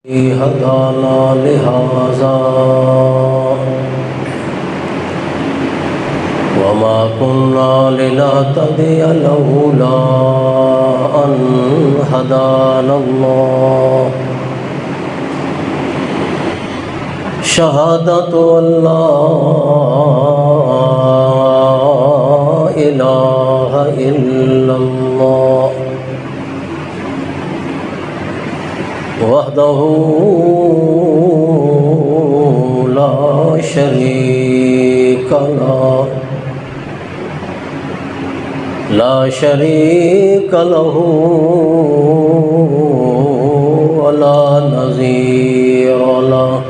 هدانا لهذا وما كنا لنهتدي لولا أن هدانا الله شهادة أن لا إله إلا الله وحده لا شريك له ولا نظير له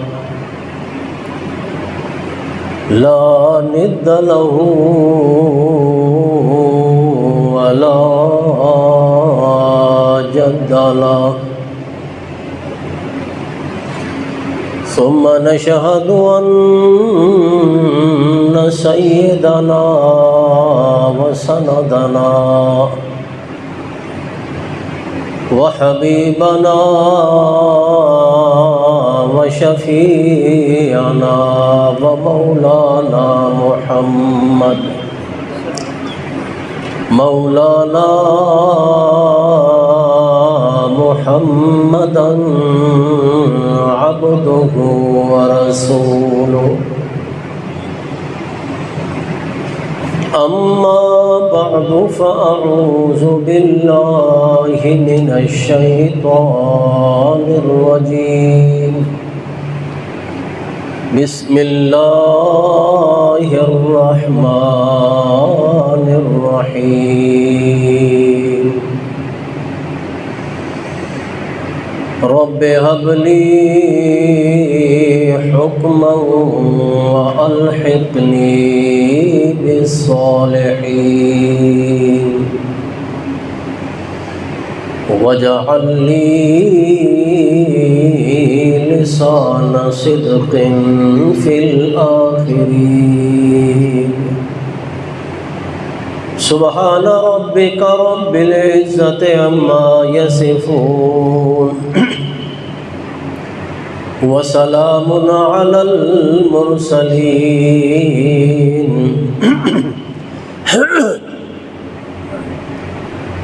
لا ند له ولا جد له ثم نشهد أن سيدنا وسندنا وحبيبنا وشفيعنا ومولانا محمدا عبده ورسوله أما بعد فأعوذ بالله من الشيطان الرجيم بسم الله الرحمن الرحيم رب هب لي حكما وألحقني بالصالحين واجعل لي لسان صدق في الآخرين سبحان ربك رب العزة عما يصفون وسلام على المرسلين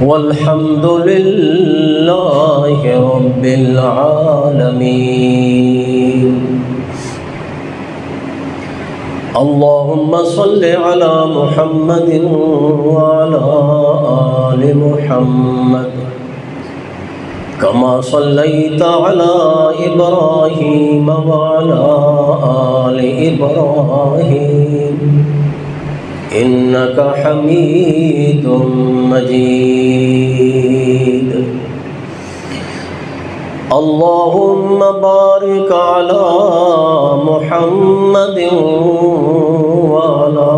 والحمد لله رب العالمين اللهم صل على محمد وعلى آل محمد كما صليت على إبراهيم وعلى آل إبراهيم إنك حميد مجيد اللهم بارك على محمد وعلى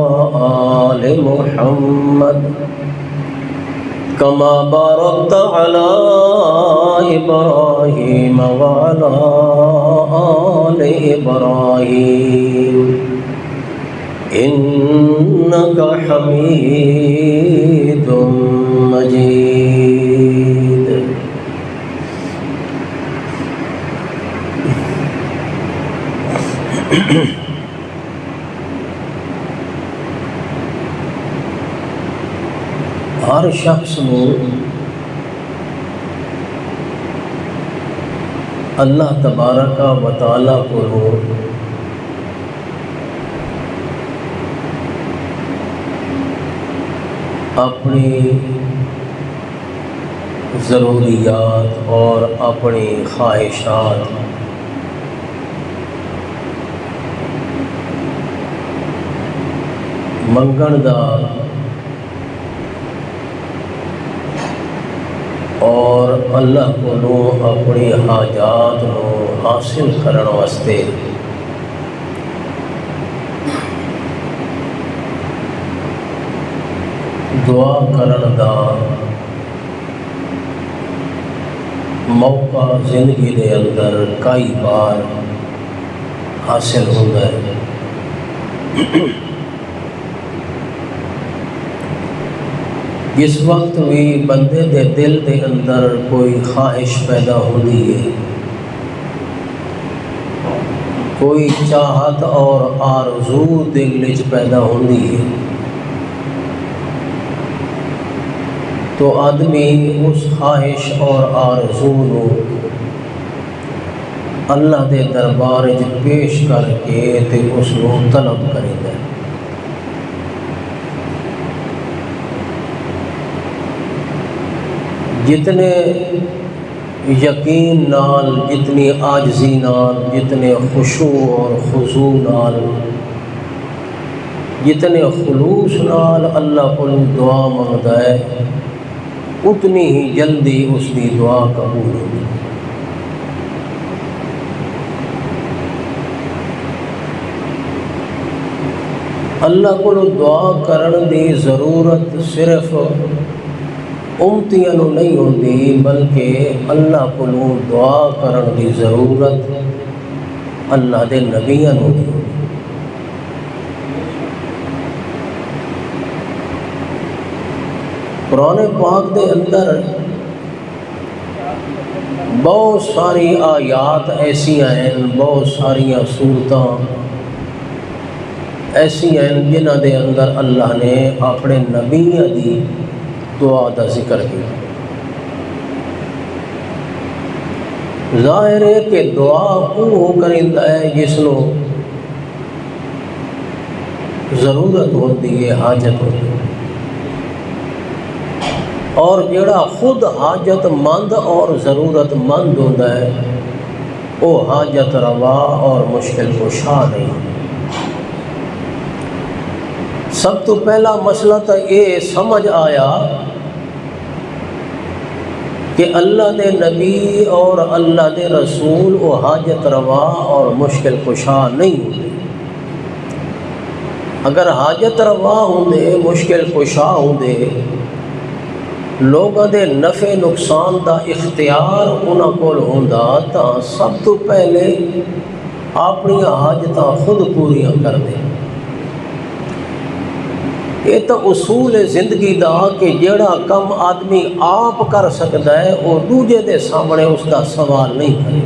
آل محمد كما باركت على إبراهيم وعلى آل إبراهيم إنك حميد مجيد ہر شخص کو اللہ تبارک و تعالیٰ کو اپنی ضروریات اور اپنی خواہشات منگن دا اور اللہ کو اپنی حاجات حاصل کرنے واسطے دعا کرن دا موقع زندگی دے اندر کئی بار حاصل ہوتا ہے۔ جس وقت بھی بندے دے دل دے اندر کوئی خواہش پیدا ہوتی ہے کوئی چاہت اور آرزو دل وچ پیدا ہوندی ہے تو آدمی اس خواہش اور آرزو نو اللہ دے دربار وچ پیش کر کے تے اس نو طلب کریندا ہے۔ جتنے یقین نال، جتنی عاجزی نال، جتنے خشوع اور خضوع نال، جتنے خلوص نال اللہ کو دعا منگدا ہے اتنی ہی جلدی اس کی دعا قبول ہوگی۔ اللہ کو دعا کرن دی ضرورت صرف امتیاں نو نہیں ہوندی بلکہ اللہ کو دعا کرن دی ضرورت اللہ دے نبیاں نو بھی ہوندی۔ قرآن پاک دے اندر بہت ساری آیات ایسی ہیں، بہت ساریاں صورتاں ایسی ہیں جنہ دے اندر اللہ نے اپنے نبیاں دی دعا دا ذکر کیا۔ ظاہر ہے کہ دعا وہ کریندا ہے جس نو ضرورت ہوتی ہے، حاجت ہوتی ہے، اور جڑا خود حاجت مند اور ضرورت مند ہوتا ہے وہ حاجت روا اور مشکل کشا نہیں۔ سب تو پہلا مسئلہ تو یہ سمجھ آیا کہ اللہ دے نبی اور اللہ دے رسول وہ حاجت روا اور مشکل کشا نہیں ہوتے۔ اگر حاجت روا ہوندے، مشکل کشا ہوندے، لوگوں دے نفع نقصان دا اختیار انہاں کول ہوندا تا سب تو پہلے اپنی حاجتاں خود پوریاں کر دے۔ یہ تو اصول زندگی دا کہ جڑا کم آدمی آپ کر سکتا ہے وہ دوجے دے سامنے اس کا سوال نہیں کرے،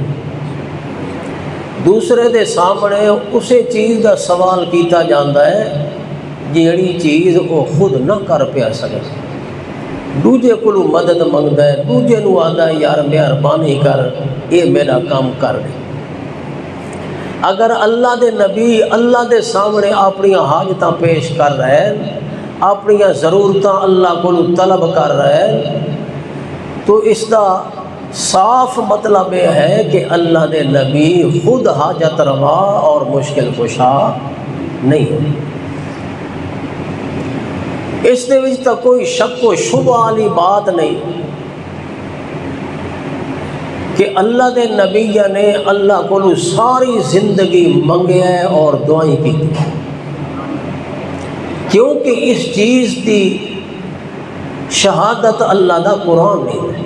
دوسرے دے سامنے اسے چیز دا سوال کیتا جاندہ ہے جیڑی چیز وہ خود نہ کر پیا سکتا، دوجے کو مدد منگتا ہے، دوجے نو آدھا یار مہربانی کر یہ میرا کام کر دے۔ اگر اللہ دے نبی اللہ دے سامنے اپنی حاجتاں پیش کر رہے ہیں، اپنی ضرورتاں اللہ کو طلب کر رہے ہیں، تو اس دا صاف مطلب یہ ہے کہ اللہ دے نبی خود حاجت روا اور مشکل کشا نہیں ہوئی۔ اس دے وچ تو کوئی شک و شبہ والی بات نہیں کہ اللہ دے نبی نے اللہ کو ساری زندگی منگے اور دعائیں کی، کیونکہ اس چیز کی شہادت اللہ دا قرآن نہیں ہے۔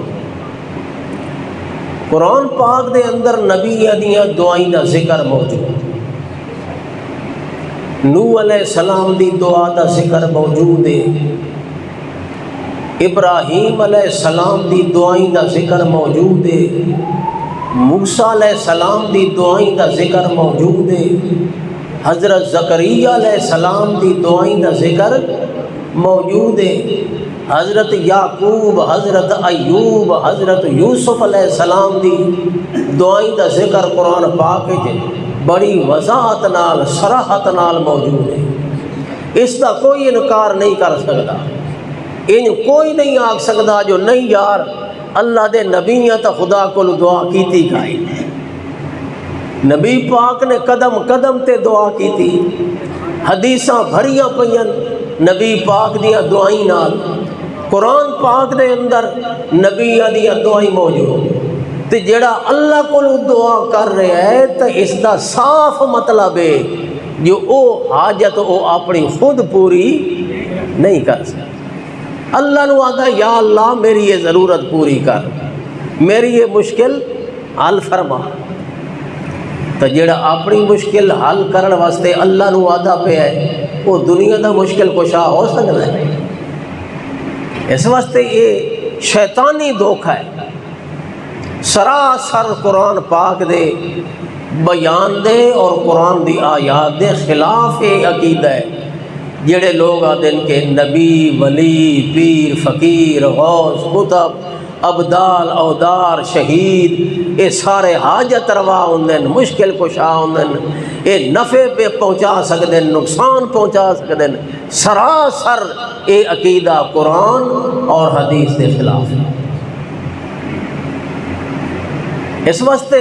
قرآن پاک دے اندر نبیاں دیاں دعائیں دا ذکر موجود، نوح علیہ السلام دی دعا دا ذکر موجود ہے، ابراہیم علیہ السلام دی دعائیں دا ذکر موجود ہے، موسیٰ علیہ السلام دی دعائیں دا ذکر موجود ہے، حضرت زکریا علیہ السلام دی دعائیں دا ذکر موجود ہے، حضرت یعقوب، حضرت ایوب، حضرت یوسف علیہ السلام دی دعائیں دا ذکر قرآن پاک ہے بڑی وضاحت نال صراحت نال موجود ہے۔ اس دا کوئی انکار نہیں کر سکتا، ان کوئی نہیں آکھ سکتا جو نہیں یار اللہ دے نبیاں تا خدا کو دعا کیتی گئی، نبی پاک نے قدم قدم تے دعا کیتی، حدیثاں بھریاں پئیاں نبی پاک دیاں دعائیں نال، قرآن پاک دے اندر نبیاں دیاں دعائیں موجود، تے جڑا اللہ کو دعا کر رہے ہے تو اس دا صاف مطلب ہے جو او حاجت او اپنی خود پوری نہیں کر سکتا۔ اللہ نو آدھا یا اللہ میری یہ ضرورت پوری کر، میری یہ مشکل حل فرما، تو جڑا اپنی مشکل حل کرن واسطے اللہ نو آدھا پہ ہے وہ دنیا دا مشکل کشا ہو سکتا ہے؟ اس واسطے یہ شیطانی دھوکہ ہے۔ سراسر قرآن پاک دے بیان دے اور قرآن دی آیات دے خلاف عقیدہ ہے۔ جڑے لوگ آدھے کہ نبی، ولی، پیر، فقیر، غوث، قطب، ابدال، اودار، شہید، یہ سارے حاجت روا ہوندے، مشکل کشا ہوندے، یہ نفع پہ پہنچا سکتے، نقصان پہنچا سکتے، سراسر یہ عقیدہ قرآن اور حدیث کے خلاف ہے۔ اس واسطے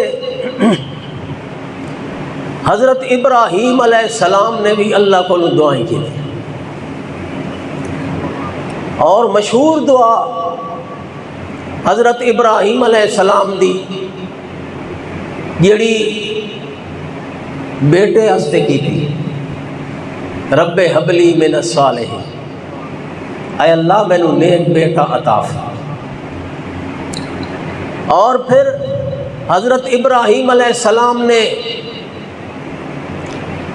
حضرت ابراہیم علیہ السلام نے بھی اللہ کو دعائیں کی تھی، اور مشہور دعا حضرت ابراہیم علیہ السلام دی جیڑی بیٹے ہستے کی تھی، رب حبلی من الصالحین، اے اللہ میں نو نیک بیٹا عطا فرما۔ اور پھر حضرت ابراہیم علیہ السلام نے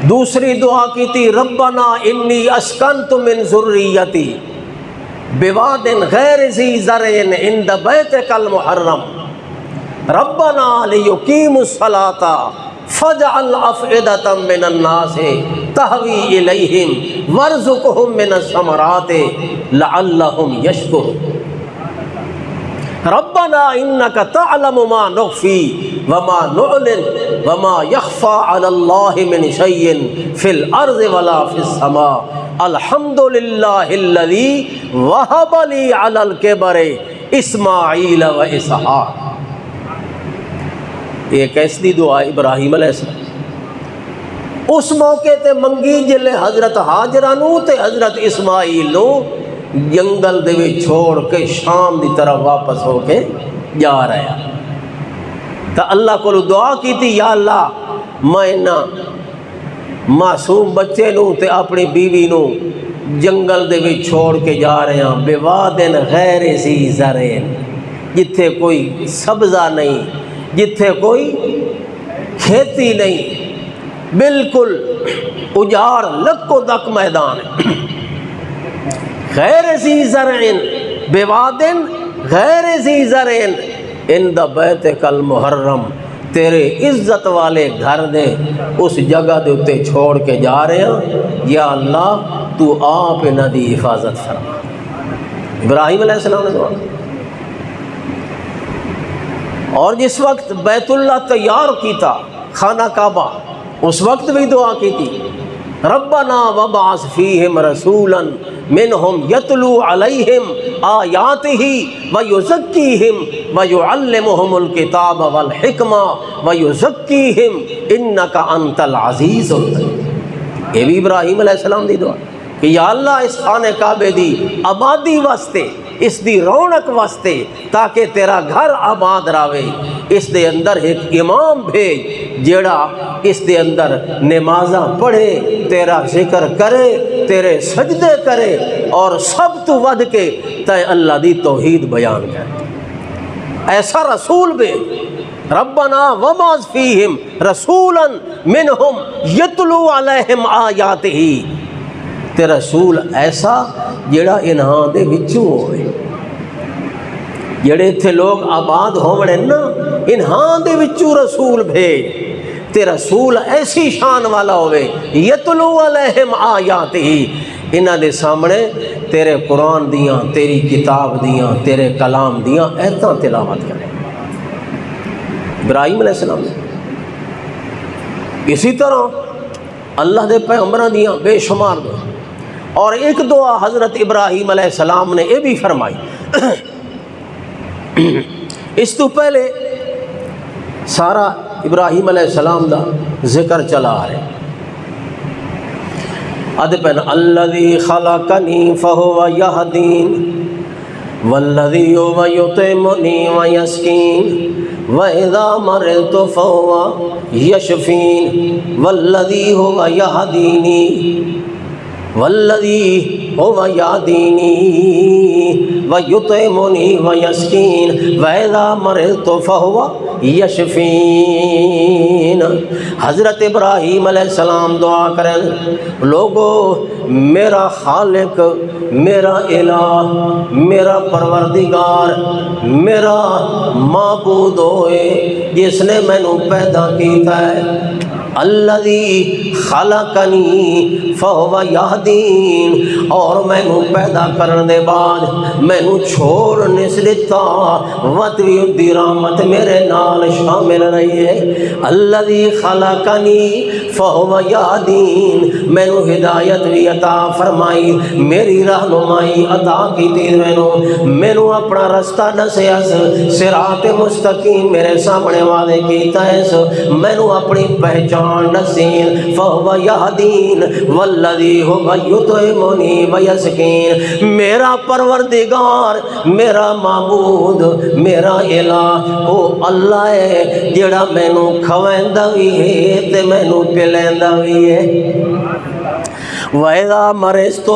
دوسری دعا کی تھی، ربنا انی اسکنت من ذریتی بواد غیر ذی زرع عند بیتک المحرم ربنا لیقیموا الصلاة فاجعل افئدة من الناس تہوی الیہم وارزقہم من الثمرات لعلہم یشکرون۔ ربنا انک تعلم ما نخفی وما نعلن وما یخفى علی اللہ من شیء فی الارض ولا فی السماء الحمد للہ الذی وہب لی علی الکبر اسماعیل و اسحاق۔ یہ کیسی دعا ابراہیم علیہ السلام اس موقع تے منگی جلے حضرت ہاجرہ نو تے حضرت اسماعیل نو جنگل دے وچ چھوڑ کے شام دی طرف واپس ہو کے جا رہے ہیں۔ تو اللہ کو دعا کی تھی، یا اللہ میں نا معصوم بچے نو تے اپنی بیوی نو جنگل دے وچ چھوڑ کے جا رہے ہیں، بوادن غیر ذی زرع، جتھے کوئی سبزہ نہیں، جتھے کوئی کھیتی نہیں، بالکل اجاڑ لکو دک میدان ہے۔ غیر ذی زرع بواد غیر ذی زرع عند بیتک المحرم، تیرے عزت والے گھر دے اس جگہ دے اتے چھوڑ کے جا رہے ہیں، یا اللہ تو آپ انہاں دی حفاظت فرما۔ ابراہیم علیہ السلام نے دعا، اور جس وقت بیت اللہ تیار کیتا، خانہ کعبہ، اس وقت بھی دعا کی تھی، ربنا وابعث فیہم رسولا منہم یتلو علیہم آیاتہ ویزکیہم ویعلمہم الکتاب والحکمہ ویزکیہم انک انت العزیز الحکیم۔ یہ بھی ابراہیم علیہ السلام دی دعا کہ یا اللہ اس خانہ کعبے دی آبادی واسطے، اس دی رونق واسطے، تاکہ تیرا گھر آباد راوے، اس دے اندر ایک امام بھیج جیڑا اس دے اندر نمازاں پڑھے، تیرا ذکر کرے، تیرے سجدے کرے، اور سب تو ود کے تے اللہ دی توحید بیان کرے۔ ایسا رسول بھیج، ربنا وابعث فیہم رسولا منہم یتلو علیہم آیاتہ، تے رسول ایسا جڑا انہاں دے وچوں ہوئے، جڑے تھے لوگ آباد ہونے نا، انہاں دے وچوں رسول بھیج، تے رسول ایسی شان والا ہوئے، یتلو علیہم آیاتہ، انہاں دے سامنے تیرے قرآن دیاں، تیری کتاب دیاں، تیرے کلام دیاں ایتاں تلاوت کرے۔ ابراہیم علیہ السلام نے اسی طرح اللہ دے پیغمبراں دیاں بے شمار دعا، اور ایک دعا حضرت ابراہیم علیہ السلام نے یہ بھی فرمائی، اس تو پہلے سارا ابراہیم علیہ السلام دا ذکر چلا آ رہے، ادپن الذی خلقنی فہو یہدین والذی هو یطعمنی ویسقین وَإِذَا مَرِضْتُ فَهُوَ يَشْفِينِ وَالَّذِي هُوَ يَهْدِينِي وَالَّذِي هُوَ يَهْدِينِي وَيُطْعِمُنِي وَيَسْقِينِ وَإِذَا مَرِضْتُ فَهُوَ يَشْفِينِ۔ حضرت ابراہیم علیہ السلام دعا کریں، لوگو میرا خالق، میرا الہ، میرا پروردگار، میرا معبود ہوئے جس نے مینوں پیدا کیتا ہے، الذی خلقنی فہو یہدین، اور مینوں پیدا کرن دے بعد مینوں چھوڑ نس دتا، وطوی دی رحمت میرے نال شامل رہی ہے، الذی خلقنی فہو یہدین، مینوں ہدایت بھی عطا فرمائی، میری رہنمائی عطا کیتی، مینوں اپنا رستہ دسیا، صراط مستقیم میرے سامنے واضح کیتا ہے، مینوں اپنی پہچان نسین، فہو یہدین والذی هو یطعمنی ویسقین، میرا پروردگار، میرا معبود، میرا الہ او اللہ ہے جڑا مینوں کھویندا وی ہے تے مینوں پلیندا وی ہے، وَإِذَا مَرِضْتُ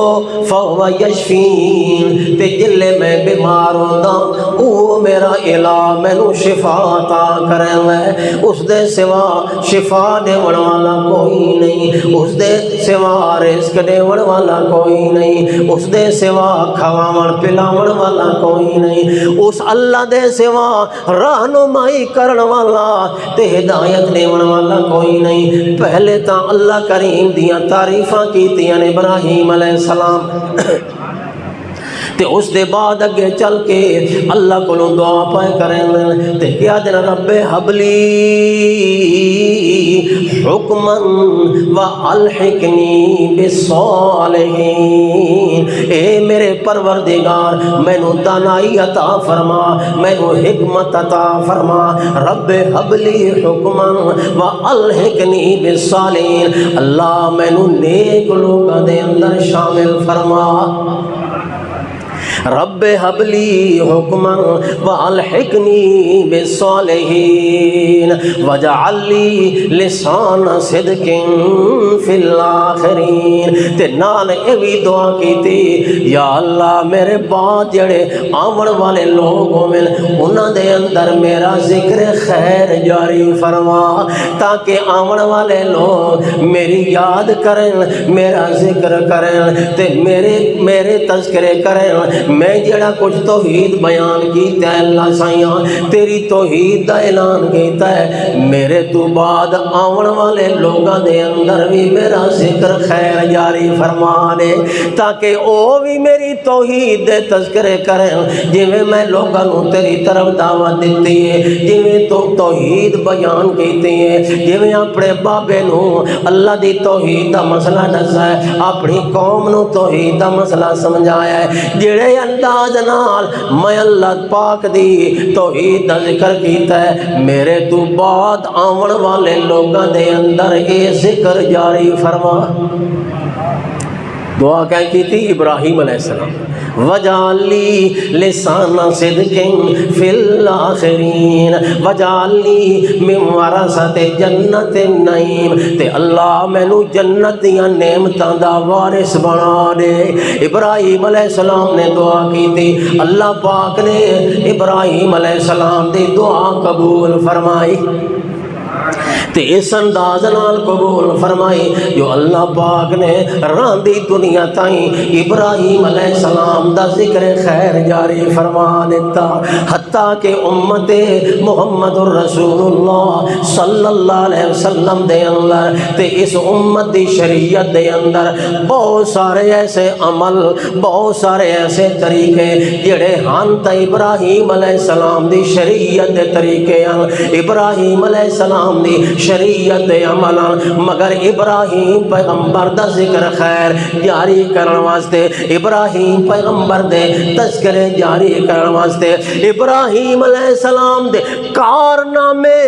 فَهُوَ يَشْفِينِ، تے جلے میں بیمار ہوندا او میرا الہ مینوں شفا عطا کرے، اس دے سوا شفا دیون والا کوئی نہیں، اس دے سوا رزق دیون والا کوئی نہیں، اس دے سوا کھواون پلاون والا کوئی نہیں، اس اللہ دے سوا رہنمائی کرن والا تے ہدایت دیون والا کوئی نہیں۔ پہلے تا اللہ کریم دیاں تعریفاں کیتیاں ابراہیم علیہ السلام، تے اس دے بعد اگے چل کے اللہ کو دعا پائے کریں تے کیا دن رب حبلی حکما و الحقنی بالصالحین، اے میرے پروردگار مینوں دانائی عطا فرما، مینوں حکمت عطا فرما، رب حبلی حکما و الحقنی بالصالحین، اللہ مینوں نیک لوگاں دے اندر شامل فرما، رب حبلی حکما والحقنی بالصالحین واجعل لی لسان صدق فی الآخرین، تے نال اے بھی دعا کیتی، یا اللہ میرے بعد جڑے آمن والے لوگ ہوئے انہاں دے اندر میرا ذکر خیر جاری فرما، تاکہ آمن والے لوگ میری یاد کریں، میرا ذکر کریں تے میرے تذکرے کریں، میں جڑا کچھ توحید بیان کیتا ہے اللہ سائیاں تیری توحید دا اعلان کیتا ہے، میرے تو بعد آون والے لوگاں دے اندر بھی میرا ذکر خیر جاری فرما دے، تاکہ او بھی میری توحید دے تذکرے کریں، جویں میں لوگاں نو تیری طرف دعوت دیتی ہے، جویں تو توحید بیان کیتی ہے، جویں اپنے بابے نو اللہ دی توحید دا مسئلہ دسا ہے، اپنی قوم نو توحید دا مسئلہ سمجھایا ہے، جڑے انداز نال میں اللہ پاک دی توحید دا ذکر کیتا ہے، میرے تو بعد آون والے لوگاں دے اندر اے ذکر جاری فرما۔ دعا کیا کی تھی ابراہیم علیہ السلام، وَجَعَلْ لِي لِسَانَ صِدْقٍ فِي الْآخِرِينَ وَجَعَلْ لِي مِنْ وَرَثَةِ جَنَّةِ النَّعِيمِ، تے اللہ مینوں جنت دیاں نعمتاں دا وارث بنا دے۔ ابراہیم علیہ السلام نے دعا کی تھی، اللہ پاک نے ابراہیم علیہ السلام دی دعا قبول فرمائی، تے اس انداز نال قبول فرمائی جو اللہ پاک نے راندی دنیا تائیں ابراہیم علیہ السلام دا ذکر خیر جاری فرما دیتا، حتیٰ کہ امت محمد الرسول اللہ صلی اللہ علیہ وسلم دے اندر تے اس امت دی شریعت دے اندر بہت سارے ایسے عمل، بہت سارے ایسے طریقے جڑے ہن تا ابراہیم علیہ السلام دی شریعت دے طریقے ہیں، ابراہیم علیہ السلام دی شریعت عمل، مگر ابراہیم پیغمبر دا ذکر خیر جاری کرن واسطے، ابراہیم پیغمبر دے تذکرے جاری کرن واسطے، ابراہیم علیہ السلام دے کارنامے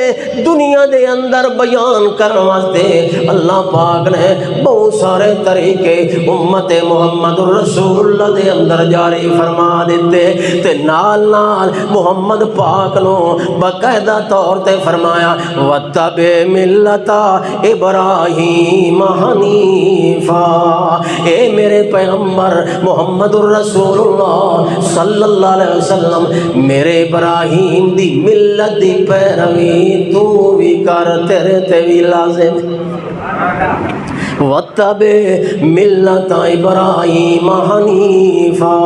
دنیا دے اندر بیان کرن واسطے اللہ پاک نے بہت سارے طریقے امت محمد الرسول اللہ دے اندر جاری فرما دیتے، تے نال نال محمد پاک نو باقاعدہ طور تے فرمایا وَاتَّبِعْ ملتا ابراہیم حنیفا، اے میرے پیغمبر محمد الرسول اللہ صلی اللہ علیہ وسلم میرے ابراہیم دی ملت دی پیروی تو بھی کر، تیرے تے بھی لازم وَاتَّبِعْ مِلَّةَ إِبْرَاهِيمَ حَنِيفًا۔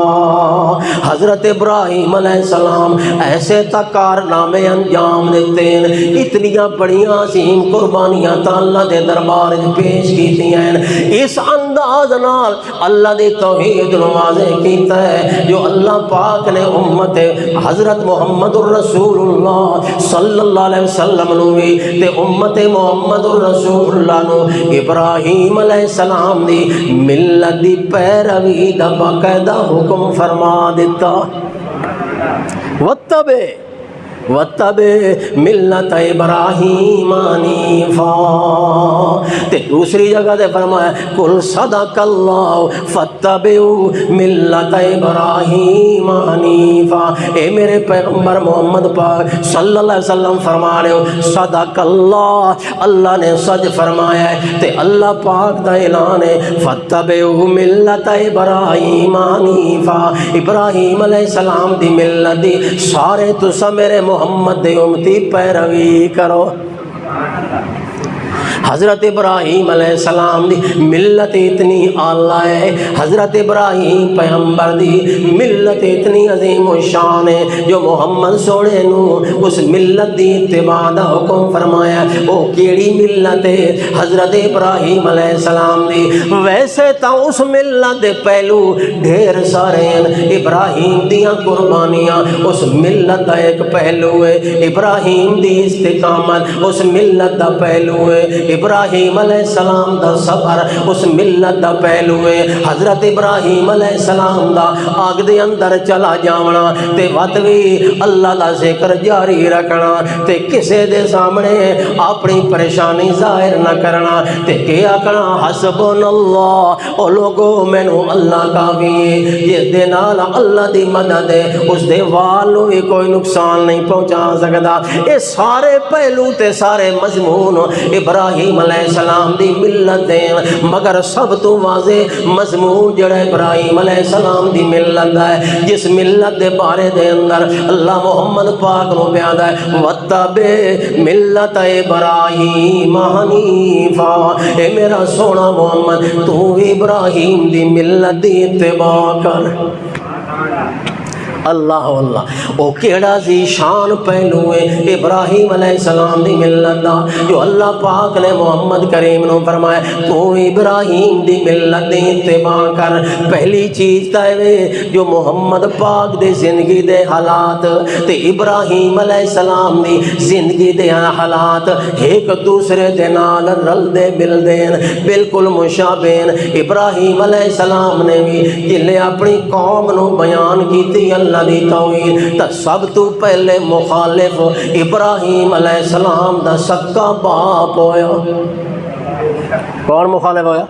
حضرت ابراہیم علیہ السلام ایسے کارنامے انجام دیتے ہیں، اتنیاں بڑیاں عظیم قربانیاں تا اللہ دے دربار پیش کیتی ہیں، اس انداز نال اللہ دی توحید نو واضح کیتا ہے جو اللہ پاک نے امت حضرت محمد الرسول اللہ صلی اللہ علیہ وسلم نو بھی تے امت محمد الرسول اللہ نو ابراہیم علیہ السلام دی ملت دی پیروی دا باقاعدہ حکم فرما دیتا، وَاتَّبِعْ مِلَّةَ إِبْرَاهِيمَ حَنِيفًا۔ تے دوسری جگہ دے فرمایا قُلْ صَدَقَ اللَّهُ فَاتَّبِعُوا مِلَّةَ إِبْرَاهِيمَ حَنِيفًا۔ اے میرے پیغمبر محمد پاک صلی اللہ علیہ وسلم فرما رہے ہو صدق اللہ، اللہ نے سچ فرمایا ہے تے اللہ پاک دا اعلان ہے فَاتَّبِعُوا مِلَّةَ إِبْرَاهِيمَ حَنِيفًا، ابراہیم علیہ السلام دی ملت دی سارے تسا میرے محمد دے امتی پیروی کرو۔ حضرت ابراہیم علیہ السلام دی ملت اتنی اعلیٰ ہے، حضرت ابراہیم پیغمبر دی ملت اتنی عظیم و شان ہے جو محمد سونے نو اس ملت دی اتباع دا حکم فرمایا۔ او کیڑی ملت ہے حضرت ابراہیم علیہ السلام دی؟ ویسے تا اس ملت دے پہلو ڈھیر سارے ہیں، ابراہیم دیاں قربانیاں اس ملت دا ایک پہلو ہے، ابراہیم دی استقامت اس ملت دا پہلو ہے، ابراہیم علیہ السلام دا صبر اس ملت دا پہلو ہے، حضرت ابراہیم علیہ السلام دا آگ دے اندر چلا جاونا تے وقت بھی اللہ دا ذکر جاری رکھنا تے کسے دے سامنے اپنی پریشانی ظاہر نہ کرنا تے کیا کرنا حسبنا اللہ، او لوگو مینو اللہ کافی ہے، جس دے نال اللہ دی مدد ہے اس دے والو ہی کوئی نقصان نہیں پہنچا سکتا۔ اے سارے پہلو تے سارے مضمون ابراہیم علیہ السلام دی ملت دین، مگر سب تو واضح مضمون جڑا ابراہیم علیہ السلام دی ملت ہے، جس ملت دے بارے دے اندر اللہ محمد پاک نو بیان ہے وَاتَّبِعْ مِلَّةَ إِبْرَاهِيمَ حَنِيفًا، اے میرا سونا محمد تو ابراہیم دی ملت دی اتباع کر۔ اللہ اللہ، او کیڑا زی شان پہلو ہے ابراہیم علیہ السلام دی ملت دا جو اللہ پاک نے محمد کریم نو فرمایا تو ابراہیم دی ملت دی اتباع کر۔ پہلی چیز تاوے جو محمد پاک دے زندگی دے حالات تے ابراہیم علیہ السلام دی زندگی دے حالات ایک دوسرے دے نال رل دے مل دین، بالکل مشابہن۔ ابراہیم علیہ السلام نے بھی جلے اپنی قوم نو بیان کیتی اللہ دی توحید تا سب تو پہلے مخالف ابراہیم علیہ السلام دا سکا باپ ہویا۔ کون مخالف ہویا؟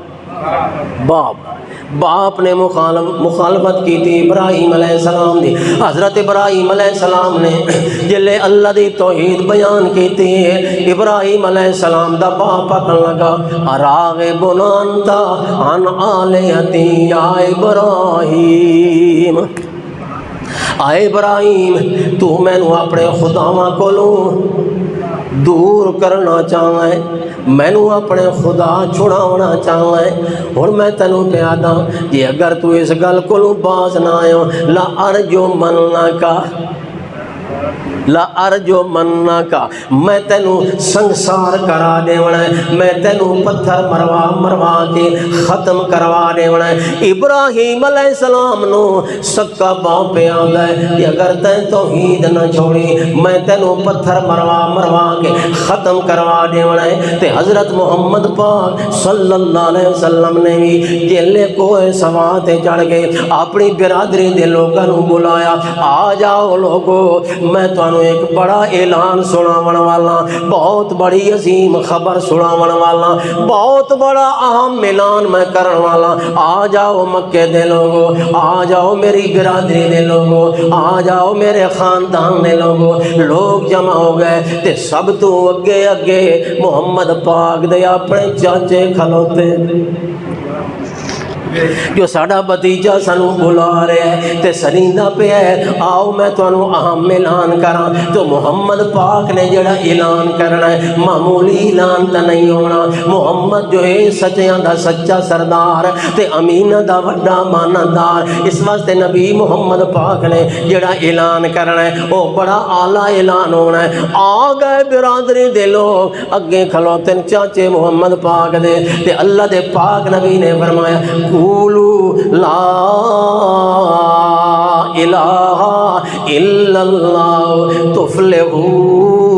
باپ نے مخالفت کی تھی ابراہیم علیہ السلام دی۔ حضرت ابراہیم علیہ السلام نے جلے اللہ دی توحید بیان کی تھی، ابراہیم علیہ السلام دا باپ پکن لگا اراغب انت عن آلہتی یا ابراہیم، آئے ابراہیم تو میں نو اپنے خداواں کولوں دور کرنا چاہاں ہے، میں نو اپنے خدا چھڑاونا چاہاں ہے، اور میں تینو پیادا کہ اگر تو اس گل کولوں باز نہ آئے لا ارجو منکا، لا ارجو منکا، میں تینو سنگسار کرا دیونا ہے، میں تینو پتھر مروا کے ختم کروا دیونا ہے۔ ابراہیم علیہ السلام نو سکا باپ پہ آگا ہے کہ اگر تین توحید نہ چھوڑی میں تینو پتھر مروا کے ختم کروا دیونا ہے۔ تے حضرت محمد پاک صلی اللہ علیہ وسلم نے بھی جلے کوئے سواتے چڑھ گئے اپنی برادری دے لوگوں بلایا، آ جاؤ لوگو میں تو تینوں ایک بڑا اعلان سناون والا، بہت بڑی عظیم خبر سناون والا، بہت بڑا اہم اعلان میں کرن والا۔ آ جاؤ مکے دے لوگو، آ جاؤ میری برادری دے لوگو، آ جاؤ میرے خاندان دے لوگو۔ لوگ جمع ہو گئے تے سب تو اگے اگے محمد پاک دے اپنے چاچے کھلوتے جو ساڈا بھتیجا سانو بلا رہا ہے تے سنیندہ پہ ہے، آؤ میں تانوں اہم اعلان کراں۔ تو محمد پاک نے جڑا اعلان کرنا ہے معمولی اعلان تا نہیں ہونا۔ محمد جو ہے سچیاں دا سچا سردار تے امینہ دا وڈا مانندار، اس واسطے نبی محمد پاک نے جڑا اعلان کرنا ہے وہ بڑا اعلیٰ اعلان ہونا ہے۔ آ گئے برادری دے لوگ اگے کھلوتے چاچے محمد پاک دے تے اللہ دے پاک نبی نے فرمایا قولوا لا الہ الا اللہ تفلحون۔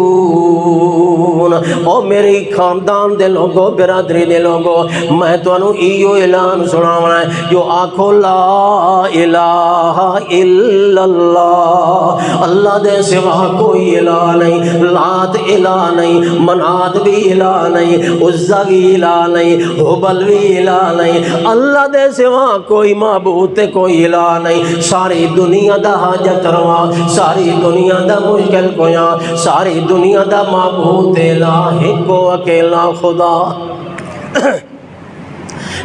او میری خاندان دے لوگو، برادری دے لوگو، میں تانوں ایو اعلان سناونا ہے جو آکھو لا الہ الا اللہ، اللہ دے سوا کوئی الہ نہیں، لات الہ نہیں، منات بھی الہ نہیں، عزا بھی الہ نہیں، حبل بھی الہ نہیں، اللہ دے سوا کوئی معبود تے کوئی الہ نہیں۔ ساری دنیا دا حاجت روا، ساری دنیا دا مشکل کویا، ساری دنیا دا معبود الہ کو اکیلا خدا۔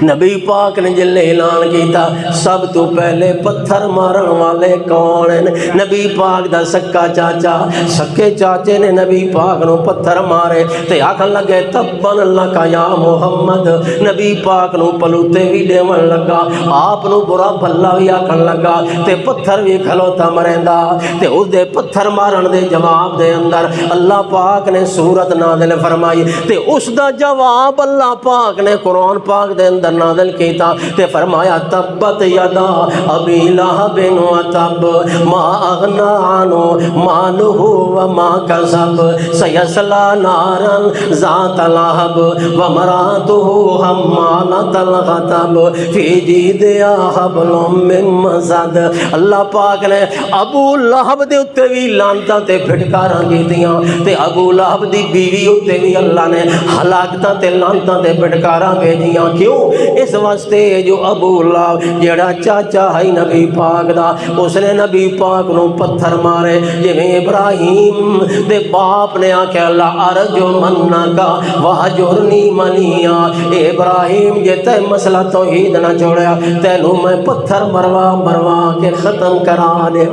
نبی پاک نے جل اعلان کیتا سب تو پہلے پتھر مارن والے کون ہیں؟ نبی پاک دا سکا چاچا، سکے چاچے نے نبی پاک نو پتھر مارے تے آکھن لگے تبن لکا یا محمد۔ نبی پاک نو پلوتے بھی دیون لگا، آپ نو برا بھلا بھی آکھن لگا تے پتھر بھی کھلوتا مریندا تے اس دے پتھر مارن دے جواب دے اندر اللہ پاک نے سورت نازل فرمائی تے اس دا جواب اللہ پاک نے قرآن پاک دے اندر نازل کیتا تے فرمایا تبت یدا ابی لہب وتب ما اغنی عنہ مالہ وما کسب سیصلی نارا ذات لہب وامرأتہ حمالۃ الحطب فی جیدہا حبل من مسد۔ اللہ پاک نے ابو لہب دے اتے بھی لعنتاں تے پھٹکاراں کیتیاں تے ابو لہب دی بیوی اتے بھی اللہ نے ہلاکتاں تے لعنتاں تے پھٹکاراں بھیجیاں۔ کیوں؟ اس واسطے جو ابو لہب جڑا چاچا ہے نبی پاک دا، اس نے نبی پاک نو پتھر مارے جویں ابراہیم دے باپ نے آکھیا اللہ ارجو منکا وہجرنی منیا، اے ابراہیم جے تے مسئلہ توحید نہ چھوڑیا تینوں میں پتھر مروا مروا کے ختم کرا دے۔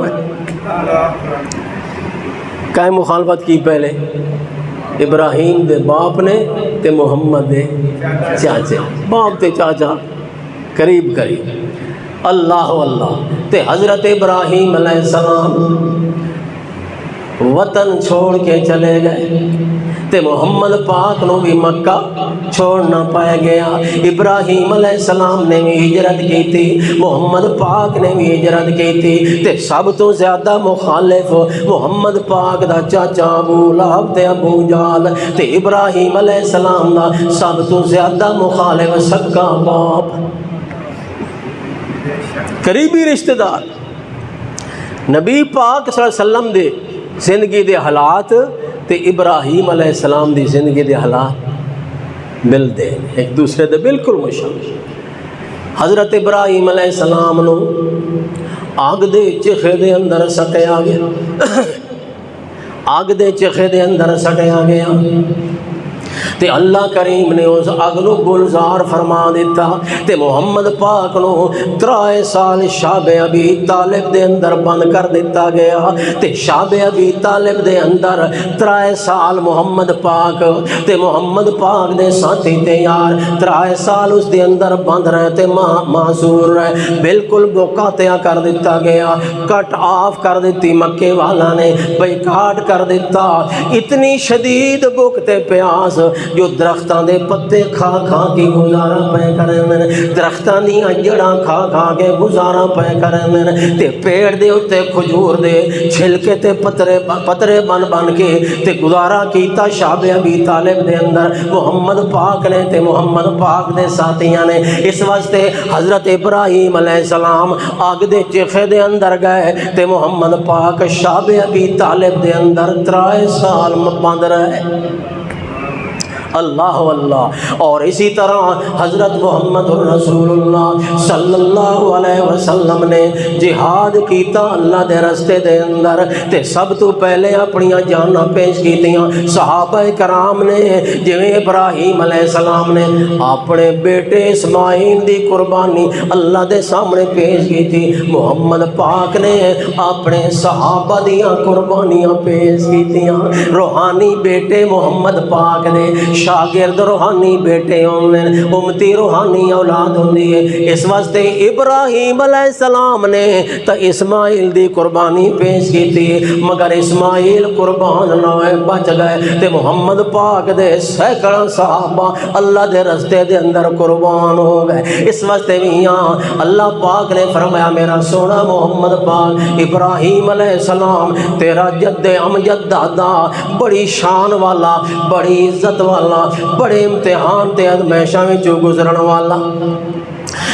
کہیں مخالفت کی پہلے ابراہیم دے باپ نے تے محمد دے چاچے، باپ تے چاچا قریب قریب۔ اللہ اللہ تے حضرت ابراہیم علیہ السلام وطن چھوڑ کے چلے گئے تے محمد پاک نو بھی مکہ چھوڑنا پائے گیا۔ ابراہیم علیہ السلام نے بھی ہجرت کی تھی، محمد پاک نے بھی ہجرت کی تھی تے سب تو زیادہ مخالف محمد پاک دا چاچا ابو لہب تے ابو جہل تے ابراہیم علیہ السلام دا سب تو زیادہ مخالف سکا باپ، قریبی رشتہ دار۔ نبی پاک صلی اللہ علیہ وسلم دے زندگی دے حالات تے ابراہیم علیہ السلام دی زندگی دے حالات ملتے ہیں ایک دوسرے دے بالکل مشابہ۔ حضرت ابراہیم علیہ السلام نو آگ دے چخے دے اندر سٹیا گیا، آگ دے چخے دے اندر سٹیا گیا تے اللہ کریم نے اس اگ نو گلزار فرما دیتا تے محمد پاک نو 3 سال شعب ابی طالب دے اندر بند کر دیتا گیا تے شعب ابی طالب دے اندر 3 سال محمد پاک تے محمد پاک دے ساتھی تے یار 3 سال اس دے اندر بند رہے تے معذور رہے، بالکل بوکاتیا کر دیتا گیا، کٹ آف کر دیتی مکے والا نے، بیکاٹ کر دیتا۔ اتنی شدید بھوک تے پیاس جو درختاں دے پتے کھا کھا کے گزارا پے کرن درختاں دیاں جڑاں کھا کھا کے گزارا پے کرن تے پیڑ دے اوتے کھجور دے چھلکے تے پترے بن بن کے تے گزارا کیتا شعب ابی طالب دے اندر محمد پاک نے تے محمد پاک دے ساتھیاں نے اس واسطے حضرت ابراہیم علیہ السلام آگ دے چیخے دے اندر گئے تے محمد پاک شعب ابی طالب دے اندر 3 سال بند رہے اللہ اللہ۔ اور اسی طرح حضرت محمد الرسول اللہ صلی اللہ علیہ وسلم نے جہاد کیتا اللہ دے رستے دے اندر تے سب تو پہلے اپنی جاناں پیش کیتیاں صحابہ کرام نے جویں ابراہیم علیہ السلام نے اپنے بیٹے اسماعیل دی قربانی اللہ دے سامنے پیش کی تھی محمد پاک نے اپنے صحابہ دیاں قربانیاں پیش کیتیاں روحانی بیٹے محمد پاک نے شاگرد روحانی بیٹے ہوندے امتی روحانی اولاد ہوندی ہے اس واسطے ابراہیم علیہ السلام نے تا اسماعیل دی قربانی پیش کی تھی مگر اسماعیل قربان نہ ہوئے بچ گئے تے محمد پاک دے سینکڑوں صحابہ اللہ دے رستے دے اندر قربان ہو گئے اس واسطے میاں اللہ پاک نے فرمایا میرا سونا محمد پاک ابراہیم علیہ السلام تیرا جد امجد دادا بڑی شان والا بڑی عزت والا بڑے امتحان تے ہمیشہ میں جو گزرن والا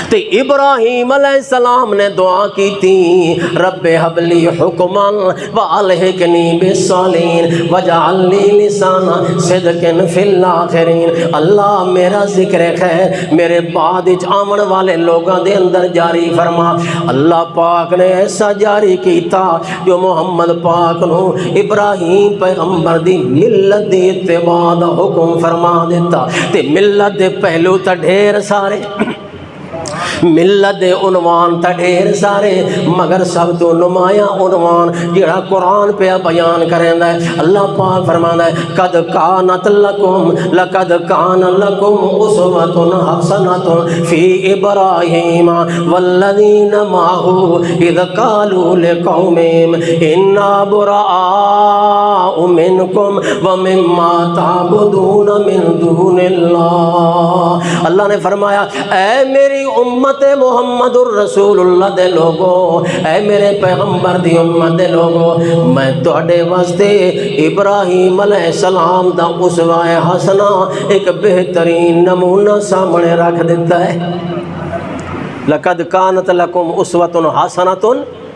تے ابراہیم علیہ السلام نے دعا کی تھی رب حب لی حکما والحقنی بالصالحین واجعل لی لسان صدق فی الاخرین اللہ میرا ذکر خیر میرے بعد آمن والے لوگاں دے اندر جاری فرما اللہ پاک نے ایسا جاری کیتا جو محمد پاک نو ابراہیم پیغمبر دی ملت دی اتباع دا حکم فرما دیتا تے ملت دے پہلو تا ڈھیر سارے ملت دے عنوان تا ڈھیر سارے مگر سب تو نمایاں عنوان جڑا قرآن پہ بیان کریندا ہے اللہ پاک فرماندا ہے قد کانت لکم لقد کان لکم اسوۃ حسنۃ فی ابراہیم والذین معہ اذ قالوا لقومہم انا براء منکم ومما تعبدون من دون اللہ اللہ نے فرمایا اے میری امت محمد الرسول اللہ دے لوگو اے میرے پیغمبر دی امت دے لوگو میں تواڈے واسطے ابراہیم علیہ السلام دا اسوہ حسنہ ایک بہترین نمونہ سامنے رکھ دیتا ہے لقد کانت لکم اسوۃ حسنۃ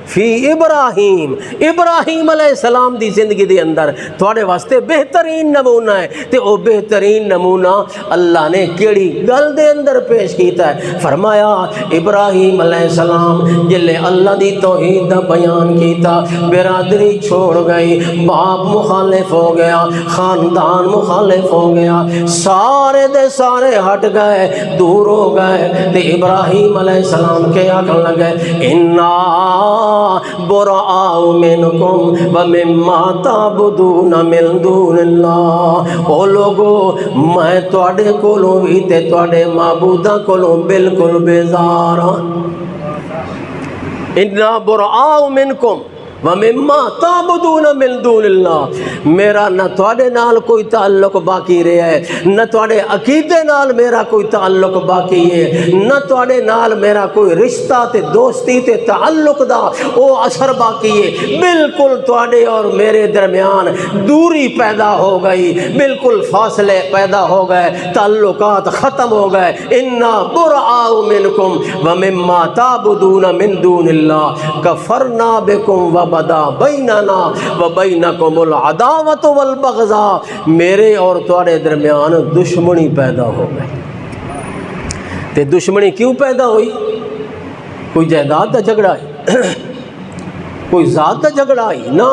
فی ابراہیم ابراہیم علیہ السلام دی زندگی دے اندر تھوڑے واسطے بہترین نمونہ ہے تے او بہترین نمونہ اللہ نے کیڑی گل دے اندر پیش کیتا ہے فرمایا ابراہیم علیہ السلام جلے اللہ دی توحید دا بیان کیتا برادری چھوڑ گئی باپ مخالف ہو گیا خاندان مخالف ہو گیا سارے دے سارے ہٹ گئے دور ہو گئے تے ابراہیم علیہ السلام کے آکھن لگے انا براء منکم ومما تعبدون من دون اللہ او لوگو میں تواڈے کولوں وی تے تواڈے معبوداں کولوں بالکل بیزار ہاں انا براء منکم وَمِمَّا تَعْبُدُونَ مِن دُونِ اللَّهِ میرا نہ تواڈے نال کوئی تعلق باقی رہا ہے نہ تواڈے عقیدے نال میرا کوئی تعلق باقی ہے نہ تواڈے نال میرا کوئی رشتہ تے دوستی تے تعلق دا او اثر باقی ہے بالکل تواڈے اور میرے درمیان دوری پیدا ہو گئی بالکل فاصلے پیدا ہو گئے تعلقات ختم ہو گئے انا براء منکم ومما تعبدون من دون اللہ کفرنا بکم بدا بیننا و بینکم العداوت والبغضاء میرے اور تمہارے درمیان دشمنی پیدا ہو گئی تے دشمنی کیوں پیدا ہوئی کوئی جائیداد کا جھگڑا ہے کوئی ذات کا جھگڑا ہے نہ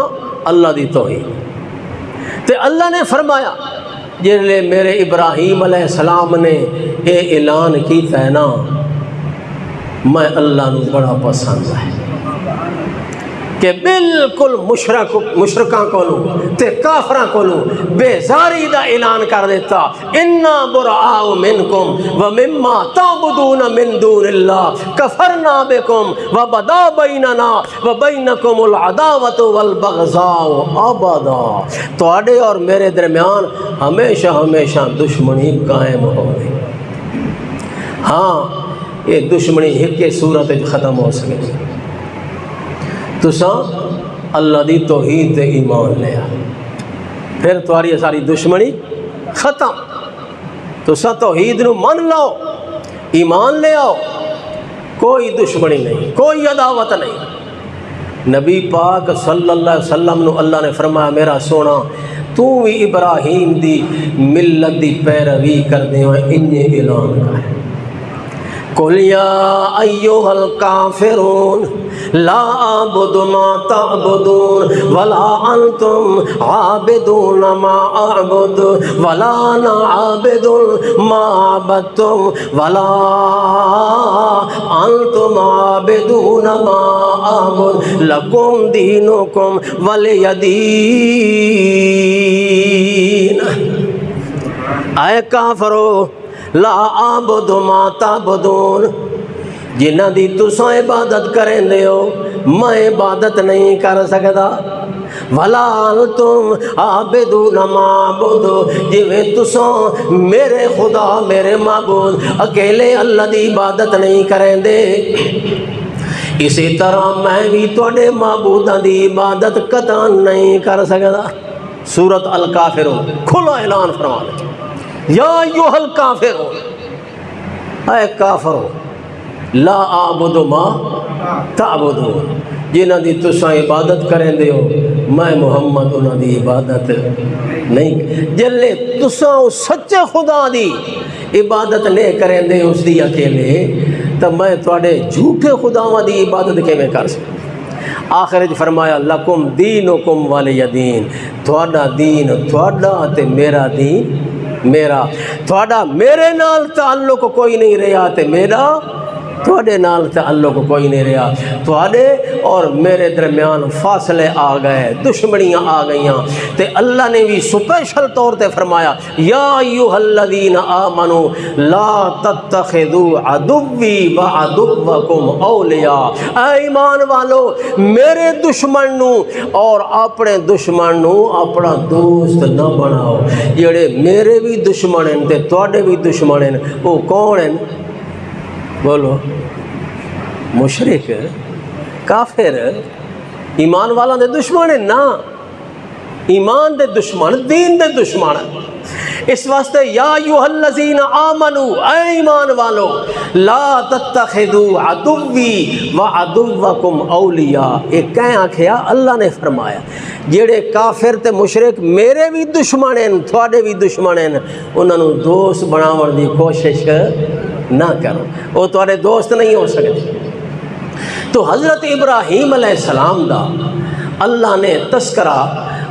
اللہ دی توحید تے اللہ نے فرمایا جلے میرے ابراہیم علیہ السلام نے اے اعلان کیتا ہے نا میں اللہ نو بڑا پسند ہے کہ بالکل مشرکاں کولوں تے کافراں کولوں بیزاری دا اعلان کر دیتا، انا براء منکم ومما تعبدون من دون اللہ کفرنا بکم وبدا بیننا وبینکم العداوۃ والبغضاء ابدا، تواڈے اور میرے درمیان ہمیشہ ہمیشہ دشمنی قائم ہوگی۔ ہاں یہ دشمنی ایک صورت ختم ہو سکے، تساں اللہ دی توحید تے ایمان لیا، پھر تمہاری ساری دشمنی ختم۔ تساں توحید نو من لو، ایمان لے آؤ، کوئی دشمنی نہیں، کوئی عداوت نہیں۔ نبی پاک صلی اللہ علیہ وسلم نو اللہ نے فرمایا میرا سونا تو بھی ابراہیم دی ملت دی پیروی کر دے، انہیں اعلان کر قل یا ایھا الکافرون لا اعبد ما تعبدون ولا انتم عابدون ما اعبد ولا انا عابد ما عبدتم ولا انتم عابدون ما اعبد لکم دینکم ولی دین۔ اے کافرو لا اعبد ما تعبدون، جنہ دی تساں عبادت کریں دے ہو میں عبادت نہیں کر سکتا، ولا انتم عابدون ما اعبد، جویں تساں میرے خدا میرے معبود اکیلے اللہ دی عبادت نہیں کریں دے، اسی طرح میں بھی تواڈے معبوداں دی عبادت قطعاً نہیں کر سکتا۔ سورۃ الکافرون کھلا اعلان فرما دے، یا ایھا الکافرون، اے کافرو لا اعبد ما تعبدون، جنہ دی تساں عبادت کریں دے ہو میں محمد انہاں دی عبادت نہیں، جلے تساں سچے خدا دی عبادت نہیں کریں دے اس دی اکیلے، تو میں تواڈے جھوٹے خداواں دی عبادت کیویں کر سکتا۔ آخر فرمایا لکم دینکم ولی دین، تواڈا دین تواڈا تے میرا دین میرا، تواڈا میرے نال تعلق کوئی نہیں رہا تے میرا تواڈے نال تعلق کوئی نہیں رہا، تواڈے اور میرے درمیان فاصلے آ گئے، دشمنیاں آ گئیاں، تے اللہ نے بھی سپیشل طور تے فرمایا یا ایھا الذین آمنوا لا تتخذوا عدوی وعدوکم اولیاء، اے ایمان والو میرے دشمن نو اور اپنے دشمن نو اپنا دوست نہ بناؤ۔ جڑے میرے بھی دشمن ہیں تے تواڈے بھی دشمن ہیں، وہ کون ہیں؟ بولو، مشرک، کافر، ایمان والا دے دشمن ہیں نا، ایمان دے دشمن، دین دے دشمن۔ اس واسطے یا ایھا الذین آمنوا، اے ایمان والو لا تتخذوا عدوی وعدوکم اولیاء، ایک کہیں آکھیا اللہ نے فرمایا جڑے کافر تے مشرک میرے بھی دشمن ہیں تھوڑے بھی دشمن ہیں، انہاں نوں دوست بناون دی کوشش نہ کرو، وہ تھوڑے دوست نہیں ہو سکتے۔ تو حضرت ابراہیم علیہ السلام دا اللہ نے تذکرہ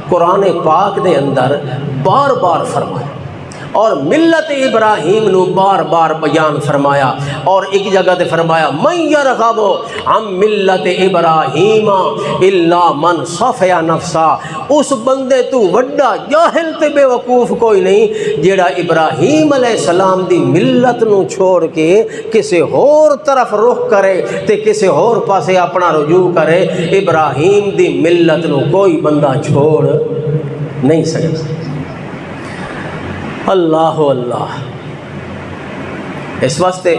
قرآن پاک دے اندر بار بار فرمایا، اور ملت ابراہیم نو بار بار بیان فرمایا، اور ایک جگہ تے فرمایا من یرغب عن ملت ابراہیم الا من صفی نفسا، اس بندے تو وڈا جاہل تے بے وقوف کوئی نہیں جیڑا ابراہیم علیہ السلام دی ملت نو چھوڑ کے کسی اور طرف رخ کرے تے کسی اور پاسے اپنا رجوع کرے۔ ابراہیم دی ملت نو کوئی بندہ چھوڑ نہیں سکتا۔ اللہ اللہ، اس واسطے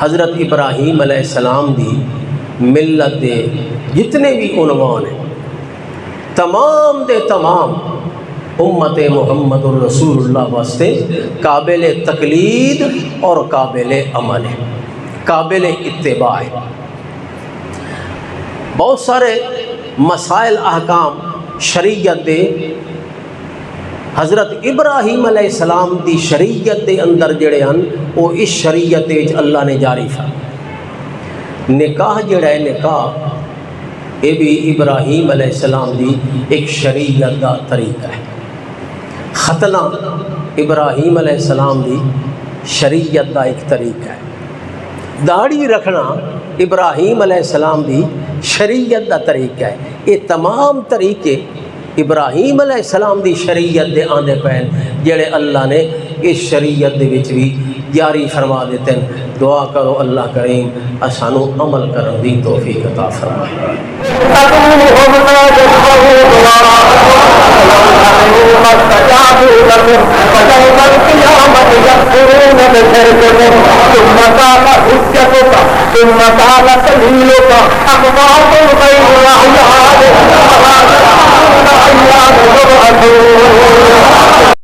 حضرت ابراہیم علیہ السلام دی ملت دے جتنے بھی عنوان ہیں تمام دے تمام امت محمد الرسول اللہ واسطے قابل تقلید اور قابل عمل ہے، قابل اتباع ہے۔ بہت سارے مسائل احکام شریعت دے حضرت ابراہیم علیہ السلام دی شریعت دے اندر جڑے ہیں وہ اس شریعت اللہ نے جاری فرمایا۔ نکاح جڑا ہے نکاح یہ بھی ابراہیم علیہ السلام دی ایک شریعت دا طریقہ ہے۔ ختنہ ابراہیم علیہ السلام دی شریعت دا ایک طریقہ ہے۔ داڑھی رکھنا ابراہیم علیہ السلام دی شریعت دا طریقہ ہے. یہ تمام طریقے ابراہیم علیہ السلام دی شریعت دے آندے پین جڑے اللہ نے اس شریعت دے وچ بھی جاری فرما دیتے ہیں. دعا کرو اللہ کریم اسانو عمل کرن دی توفیق عطا فرمائے. ثم قال سبيلك أقطعت غير الأحيان